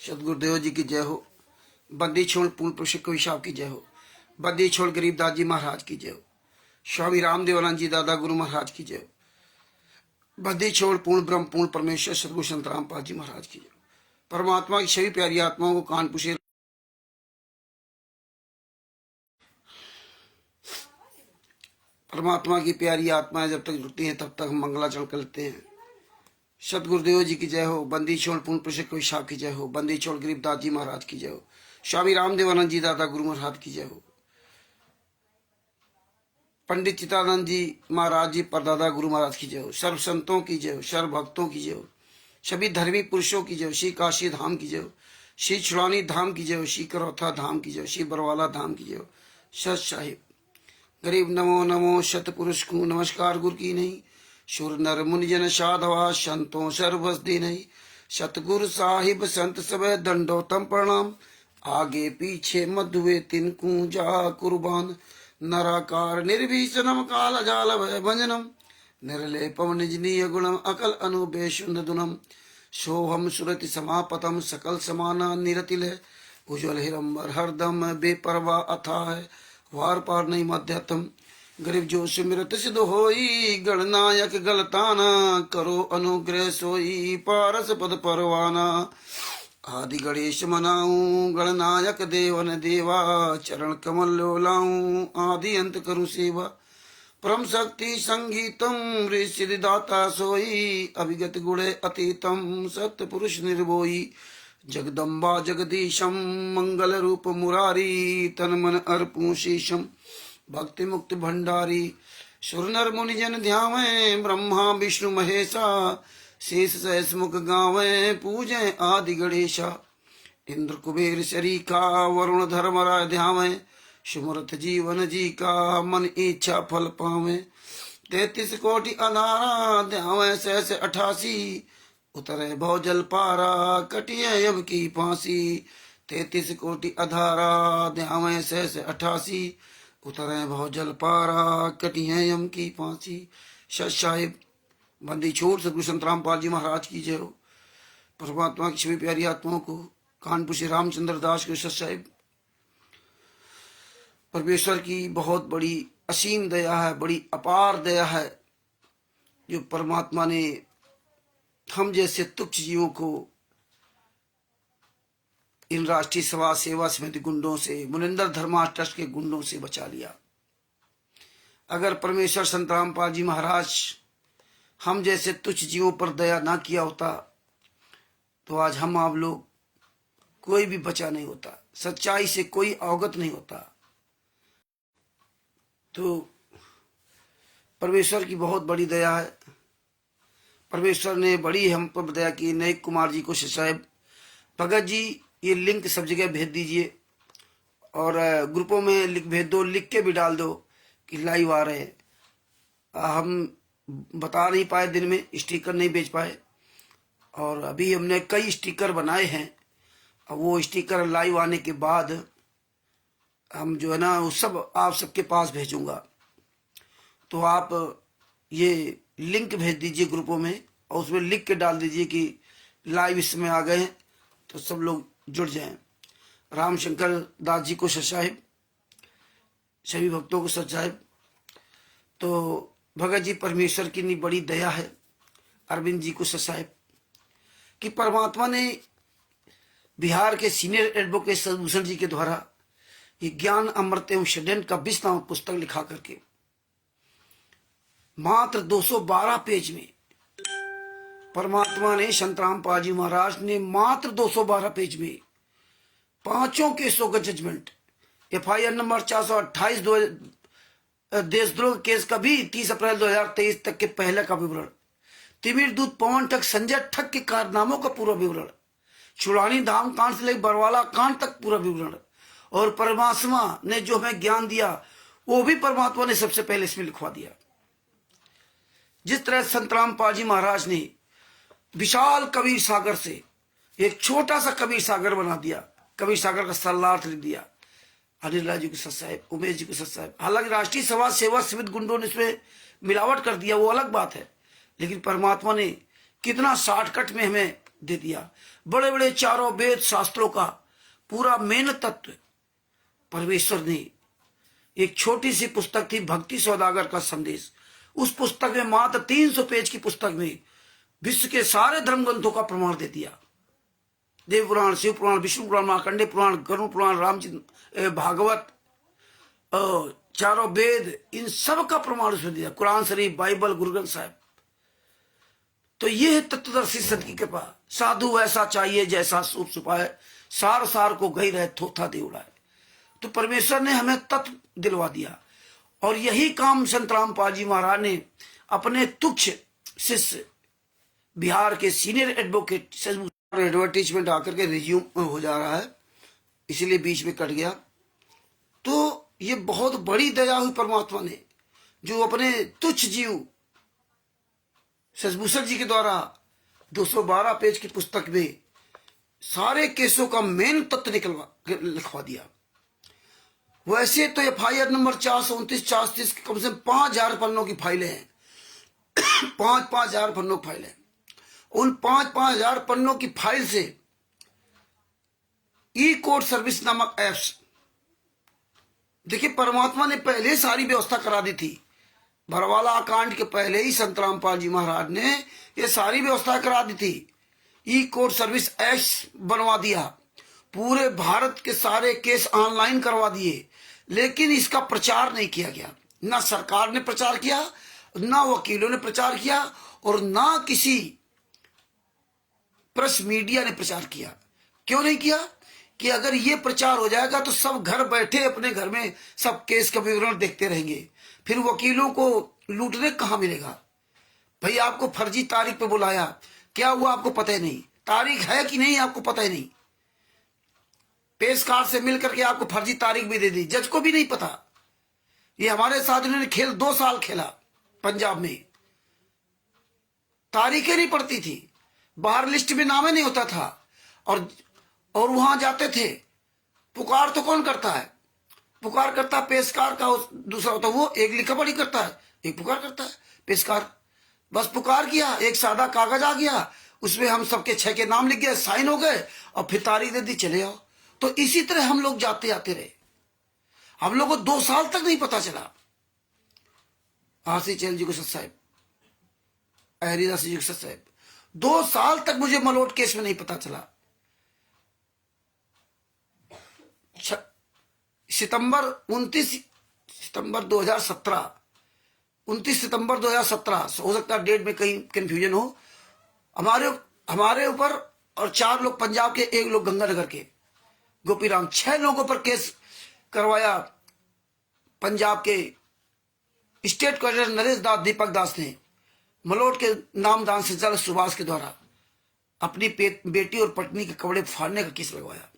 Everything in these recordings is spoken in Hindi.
सतगुरुदेव जी की जय हो। बंदी छोड़ पूर्ण पुरुष कवि साहब की जय हो। बंदी छोड़ गरीबदास जी महाराज की जय हो। स्वामी रामदेवानंद जी दादा गुरु महाराज की जय हो। बंदी छोड़ पूर्ण ब्रह्म पूर्ण परमेश्वर सतगुरु संत रामपाल जी महाराज की जय हो। परमात्मा की सभी प्यारी आत्माओं को कान पुषे परमात्मा की प्यारी आत्माएं जब तक जुड़ती हैं तब तक हम मंगलाचरण करते हैं। सतगुरुदेव जी की जय हो। बंदी छोड़ पूर्ण पुरुष कवि साहब की जय हो। बंदी छोड़ गरीबदास जी महाराज की जय हो। स्वामी रामदेवानंद जी दादा गुरु महाराज की जय हो। पंडित चित्तानंद जी महाराज जी परदादा गुरु महाराज की जय हो। सर्व संतों की जय हो। सर्व भक्तों की जय हो। सभी धर्मी पुरुषों की जय हो। श्री काशी धाम की जय हो। श्री छुड़ानी धाम की जय हो। श्री करौथा धाम की जय हो। श्री बरवाला धाम की जय हो। सत साहिब गरीब नमो नमो सतपुरुष को नमस्कार गुरु की नहीं। सुर नर मुनिजन साधवा संतों सर्वस दी नहीं। सतगुरु साहिब संत सब दंडोतम प्रणाम। आगे पीछे मधुए तिनकू जा कुर्बान। नराकार निर्भीषणम काल जाल भय भंजनम। निर्लेपम निजनीय गुणम अकल अनुबेशुनदुनम। सोहम सुरति समापतम सकल समाना निरतिल। उज्ज्वल हिरंबर हरदम बेपरवा अथा है। वार पार नहीं मध्यतम। गरीब जो सुमिरत सिद्ध होई। गणनायक गलताना करो अनुग्रह सोई। पारस पद परवाना। आदि गणेश मनाऊं गणनायक देवन देवा। चरण कमल लोलाऊं आदि अंत करु सेवा। परम शक्ति संगीतम ऋषि दाता सोई। अभिगत गुणे अतीतम सत्य पुरुष निर्भोई। जगदम्बा जगदीशम मंगल रूप मुरारी। तन मन अर्पू शीशम भक्ति मुक्ति भंडारी। सुर नर मुनिजन ध्यावे ब्रह्मा विष्णु महेशा। शेष सहस मुख गावे पूजे आदि गणेशा। इंद्र कुबेर शरीका वरुण धर्मराय ध्यावे। सुमरथ जीवन जी का मन इच्छा फल पावे। 33 कोटि अनारा ध्यावे सहस 88। उतरे भव जल पारा कटिए यम की फांसी। 33 कोटि अधारा ध्यावे सहस 88। उतरे भव जल पारा कटिए यम की फांसी। सत साहिब बंदी छोड़ सतगुरु संत रामपाल जी महाराज की जय हो। परमात्मा की सभी प्यारी आत्माओं को कानपुर से रामचंद्र दास के सत साहिब। परमेश्वर की बहुत बड़ी असीम दया है, बड़ी अपार दया है जो परमात्मा ने हम जैसे तुच्छ जीवों को इन राष्ट्रीय सभा सेवा समिति गुंडों से, मुनिंदर धर्मा ट्रस्ट के गुंडों से बचा लिया। अगर परमेश्वर संत रामपाल जी महाराज हम जैसे तुच्छ जीवों पर दया ना किया होता तो आज हम आप लोग कोई भी बचा नहीं होता। सच्चाई से कोई अवगत नहीं होता। तो परमेश्वर की बहुत बड़ी दया है। परमेश्वर ने बड़ी हम पर दया की। नयक कुमार जी को साहब भगत जी ये लिंक सब जगह भेज दीजिए और ग्रुपों में लिख भेज दो। लिख के भी डाल दो कि लाइव आ रहे हैं। हम बता नहीं पाए, दिन में स्टिकर नहीं बेच पाए और अभी हमने कई स्टिकर बनाए हैं। अब वो स्टिकर लाइव आने के बाद हम जो है ना वो सब आप सबके पास भेजूंगा। तो आप ये लिंक भेज दीजिए ग्रुपों में और उसमें लिख के डाल दीजिए कि लाइव इसमें आ गए हैं तो सब लोग जुड़ जाएं। रामशंकर दास जी को सत साहिब, सभी भक्तों को सत साहिब। तो भगत जी परमेश्वर की इतनी बड़ी दया है। अरविंद जी को सत साहिब कि परमात्मा ने बिहार के सीनियर एडवोकेट सदभूषण जी के द्वारा ये ज्ञान अमृत एवं षड्यंत्र का 20 नामक पुस्तक लिखा करके मात्र 212 पेज में परमात्मा ने संत रामपाल जी महाराज ने मात्र 212 पेज में 5 केसों का जजमेंट। FIR नंबर 428 देशद्रोह केस का भी 30 अप्रैल 2023 तक के पहले का विवरण। तिमिर दूत पवन ठग संजय ठग के कारनामों का पूरा विवरण। छुड़ानी धाम कांड से लेकर बरवाला कांड तक पूरा विवरण। और परमात्मा ने जो हमें ज्ञान दिया वो भी परमात्मा ने सबसे पहले इसमें लिखवा दिया। जिस तरह संत रामपाल जी महाराज ने विशाल कबीर सागर से एक छोटा सा कबीर सागर बना दिया। कबीर सागर का सरलार्थ लिख दिया। अनिल जी को सत साहिब, उमेश जी को सत साहिब। हालांकि राष्ट्रीय सभा सेवा समिति गुंडों ने इसमें मिलावट कर दिया, वो अलग बात है। लेकिन परमात्मा ने कितना शॉर्टकट में हमें दे दिया। बड़े बड़े चारों वेद शास्त्रों का पूरा मेन तत्व परमेश्वर ने, एक छोटी सी पुस्तक थी भक्ति सौदागर का संदेश, उस पुस्तक में मात्र 300 पेज की पुस्तक में विश्व के सारे धर्म ग्रंथों का प्रमाण दे दिया। देव पुराण, शिव पुराण, विष्णु पुराण, मार्कंडे पुराण, गरुड़ पुराण, रामचंद्र भागवत, चारों वेद, इन सब का प्रमाण उसने दिया। कुरान शरीफ, बाइबल, गुरु ग्रंथ साहिब। तो ये है तत्वदर्शी संत की कृपा। साधु वैसा चाहिए जैसा सूप सुपाए, सार सार को गई रहे थोथा दे उड़ाए। तो परमेश्वर ने हमें तत्व दिलवा दिया। और यही काम संत रामपाल जी महाराज ने अपने तुच्छ शिष्य बिहार के सीनियर एडवोकेट, एडवर्टीजमेंट आकर के रिज्यूम हो जा रहा है, इसलिए बीच में कट गया। तो ये बहुत बड़ी दया हुई परमात्मा ने, जो अपने तुच्छ जीव शशभूषण जी के द्वारा 212 पेज की पुस्तक में सारे केसों का मेन तत्व लिखवा दिया। वैसे तो FIR नंबर 429, 430 कम से कम 5000 पन्नों की फाइलें हैं। 5,000 पन्नों की फाइलें। उन 5,000 पन्नों की फाइल से ई कोर्ट सर्विस नामक एप्स, देखिए परमात्मा ने पहले सारी व्यवस्था करा दी थी। भरवाला कांड के पहले ही संत रामपाल जी महाराज ने ये सारी व्यवस्था करा दी थी। ई कोर्ट सर्विस एक्ट बनवा दिया, पूरे भारत के सारे केस ऑनलाइन करवा दिए, लेकिन इसका प्रचार नहीं किया गया। ना सरकार ने प्रचार किया, ना वकीलों ने प्रचार किया, और ना किसी प्रेस मीडिया ने प्रचार किया। क्यों नहीं किया? कि अगर ये प्रचार हो जाएगा तो सब घर बैठे अपने घर में सब केस का विवरण देखते रहेंगे, फिर वकीलों को लूटने कहां मिलेगा। भाई आपको फर्जी तारीख पे बुलाया, क्या हुआ आपको पता ही नहीं, तारीख है कि नहीं आपको पता ही नहीं, पेशकार से मिलकर के आपको फर्जी तारीख भी दे दी, जज को भी नहीं पता। ये हमारे साथ इन्होंने खेल 2 साल खेला पंजाब में, तारीखें नहीं पड़ती थी, बाहर लिस्ट में नाम ही नहीं होता था, और वहां जाते थे। पुकार तो कौन करता है? पुकार करता पेशकार का दूसरा होता, वो एक लिखा पढ़ी करता है, एक पुकार करता है पेशकार। बस पुकार किया, एक सादा कागज आ गया, उसमें हम सबके 6 के नाम लिख गए, साइन हो गए, और फिर तारीख दे दी, चले आओ। तो इसी तरह हम लोग जाते आते रहे। हम लोग को 2 साल तक नहीं पता चला। आशी चैल जी को सत साहब, हरिदास जी को सत साहब, 2 साल तक मुझे मलोट केस में नहीं पता चला। सितंबर 29 सितंबर 2017, 29 सितंबर 2017, हो सकता है डेट में कहीं कंफ्यूजन हो, हमारे ऊपर और 4 लोग पंजाब के, 1 लोग गंगानगर के, गोपीराम, 6 लोगों पर केस करवाया पंजाब के स्टेट कलेक्टर नरेश दास, दीपक दास ने मलोट के नामदान संचालक सुभाष के द्वारा अपनी बेटी और पत्नी के कपड़े फाड़ने का केस लगवाया।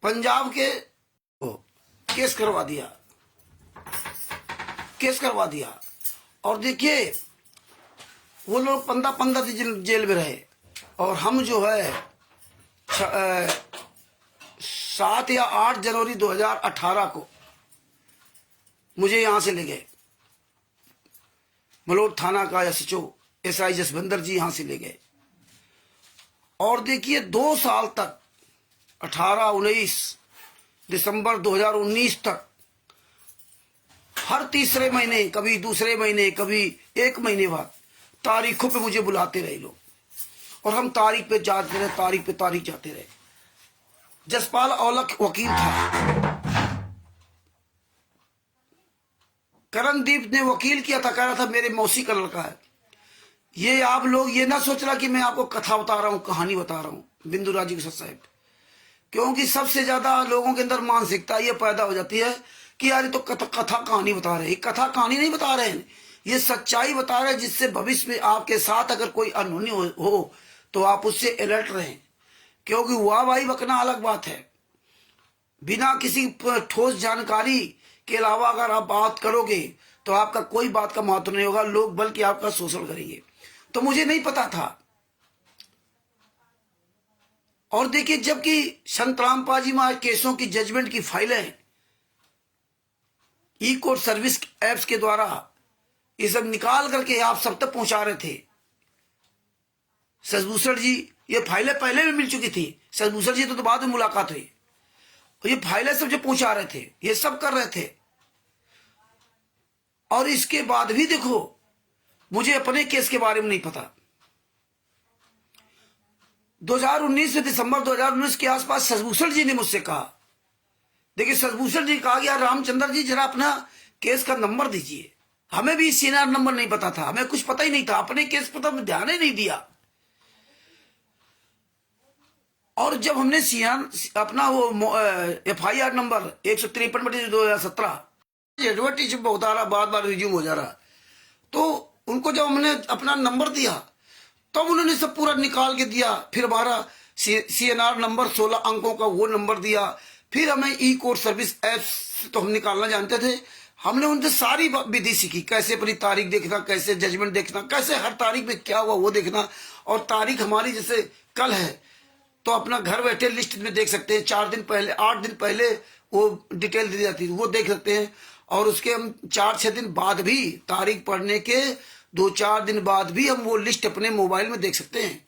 पंजाब के केस करवा दिया। और देखिए वो लोग 15 दिन जेल में रहे, और हम जो है 7 या 8 जनवरी 2018 को मुझे यहां से ले गए, मलोट थाना का SHO SI जसविंदर जी यहां से ले गए। और देखिए 2 साल तक, 18-19 दिसंबर 2019 तक, हर तीसरे महीने, कभी दूसरे महीने, कभी 1 महीने बाद तारीखों पे मुझे बुलाते रहे लोग, और हम तारीख पे जाते रहे, तारीख पे तारीख जाते रहे। जसपाल औलख वकील था, करणदीप ने वकील किया था, कह रहा था मेरे मौसी का लड़का है। ये आप लोग ये ना सोचना कि मैं आपको कथा बता रहा हूं, कहानी बता रहा हूं बिंदु राजी के साहब, क्योंकि सबसे ज्यादा लोगों के अंदर मानसिकता ये पैदा हो जाती है कि यार ये तो कथा कहानी बता रहे हैं। कथा कहानी नहीं बता रहे हैं, ये सच्चाई बता रहे हैं, जिससे भविष्य में आपके साथ अगर कोई अनहोनी हो तो आप उससे अलर्ट रहें। क्योंकि वाह भाई बकना अलग बात है, बिना किसी ठोस जानकारी के अलावा अगर आप बात करोगे तो आपका कोई बात का महत्व नहीं होगा, लोग बल्कि आपका शोषण करेंगे। तो मुझे नहीं पता था। और देखिए जबकि संत रामपाल जी महाराज केसों की जजमेंट की फाइलें ई कोर्ट सर्विस एप्स के द्वारा ये सब निकाल करके आप सब तक पहुंचा रहे थे, शशिभूषण जी, ये फाइलें पहले भी मिल चुकी थी। शशिभूषण जी तो बाद में मुलाकात हुई, ये फाइलें सब जो पहुंचा रहे थे, ये सब कर रहे थे। और इसके बाद भी देखो, मुझे अपने केस के बारे में नहीं पता। 2019 में, दिसंबर 2019 के आसपास शशिभूषण जी ने मुझसे कहा, देखिए शशिभूषण जी कहा गया, रामचंद्र जी जरा अपना केस का नंबर दीजिए। हमें भी सीएनआर नंबर नहीं पता था, हमें कुछ पता ही नहीं था, अपने केस पर तो ध्यान ही नहीं दिया। और जब हमने सीएनआर अपना वो FIR नंबर 153/2017 एडवर्टीज बहुत आ रहा, बार बार रिज्यूम हो जा रहा, तो उनको जब हमने अपना नंबर दिया तब उन्होंने सब पूरा निकाल के दिया। फिर हमारा CNR नंबर 16 अंकों का वो नंबर दिया। फिर हमें ई कोर्ट सर्विस एप्स तो हम निकालना जानते थे, हमने उनसे सारी विधि सीखी, कैसे अपनी तारीख देखना, कैसे जजमेंट देखना, कैसे हर तारीख में क्या हुआ वो देखना। और तारीख हमारी जैसे कल है तो अपना घर बैठे लिस्ट में देख सकते हैं, 4 दिन पहले, 8 दिन पहले वो डिटेल दी जाती है, वो देख सकते हैं। और उसके हम 4-6 दिन बाद भी, तारीख पढ़ने के 2-4 दिन बाद भी हम वो लिस्ट अपने मोबाइल में देख सकते हैं।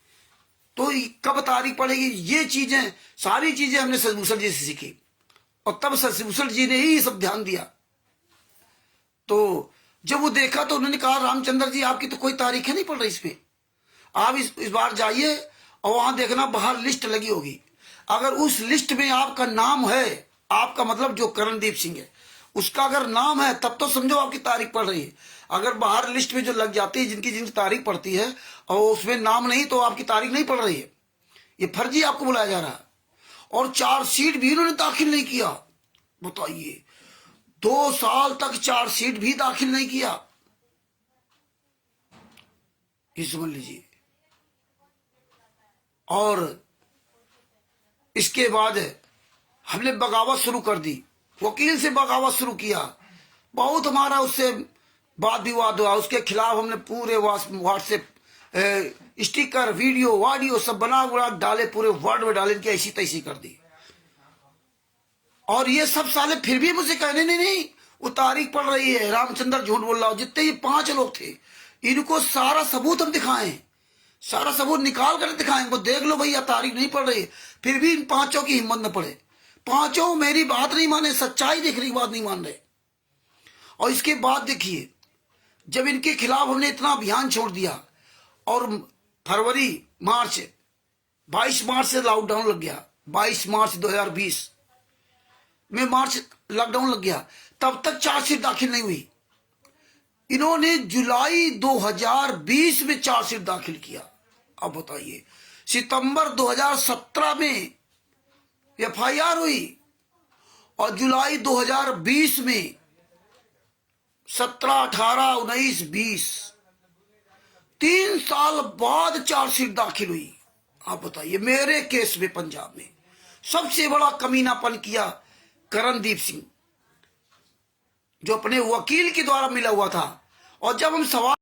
तो कब तारीख पड़ेगी, ये चीजें, सारी चीजें हमने शशिभूषण जी से सीखी। और तब शशिभूषण जी ने ही सब ध्यान दिया। तो जब वो देखा तो उन्होंने कहा, रामचंद्र जी आपकी तो कोई तारीख नहीं पड़ रही इसमें, आप इस बार जाइए और वहां देखना बाहर लिस्ट लगी होगी, अगर उस लिस्ट में आपका नाम है, आपका मतलब जो करणदीप सिंह है उसका अगर नाम है, तब तो समझो आपकी तारीख पड़ रही है। अगर बाहर लिस्ट में जो लग जाती है, जिनकी तारीख पड़ती है और उसमें नाम नहीं, तो आपकी तारीख नहीं पड़ रही है, ये फर्जी आपको बुलाया जा रहा है। और चार्जशीट भी इन्होंने दाखिल नहीं किया। बताइए, 2 साल तक चार्जशीट भी दाखिल नहीं किया, ये समझ लीजिए। और इसके बाद हमने बगावत शुरू कर दी, वकील से बगावत शुरू किया। बहुत हमारा उससे वाद विवाद हुआ, उसके खिलाफ हमने पूरे व्हाट्सएप स्टिकर, वीडियो वाडियो सब बना डाले, पूरे वर्ड में डाले कि ऐसी तैसी कर दी। और ये सब साले फिर भी मुझे कहने नहीं वो तारीख पड़ रही है, रामचंद्र झूठ बोल रहा हो। जितने ये 5 लोग थे, इनको सारा सबूत हम दिखाएं, सारा सबूत निकाल कर दिखाएंगे, देख लो भैया तारीख नहीं पड़ रही है। फिर भी इन 5 की हिम्मत न पड़े, 5 मेरी बात नहीं माने, सच्चाई देखने की बात नहीं मान रहे। और इसके बाद देखिए, जब इनके खिलाफ हमने इतना अभियान छोड़ दिया और फरवरी, मार्च, 22 मार्च से लॉकडाउन लग गया, 22 मार्च 2020 में मार्च लॉकडाउन लग गया, तब तक चार्जशीट दाखिल नहीं हुई। इन्होंने जुलाई 2020 में चार्जशीट दाखिल किया। अब बताइए, सितंबर 2017 में FIR हुई और जुलाई 2020 में 17, 18, 19, 20 3 साल बाद चार्जशीट दाखिल हुई। आप बताइए, मेरे केस में पंजाब में सबसे बड़ा कमीनापन किया करणदीप सिंह, जो अपने वकील के द्वारा मिला हुआ था। और जब हम सवाल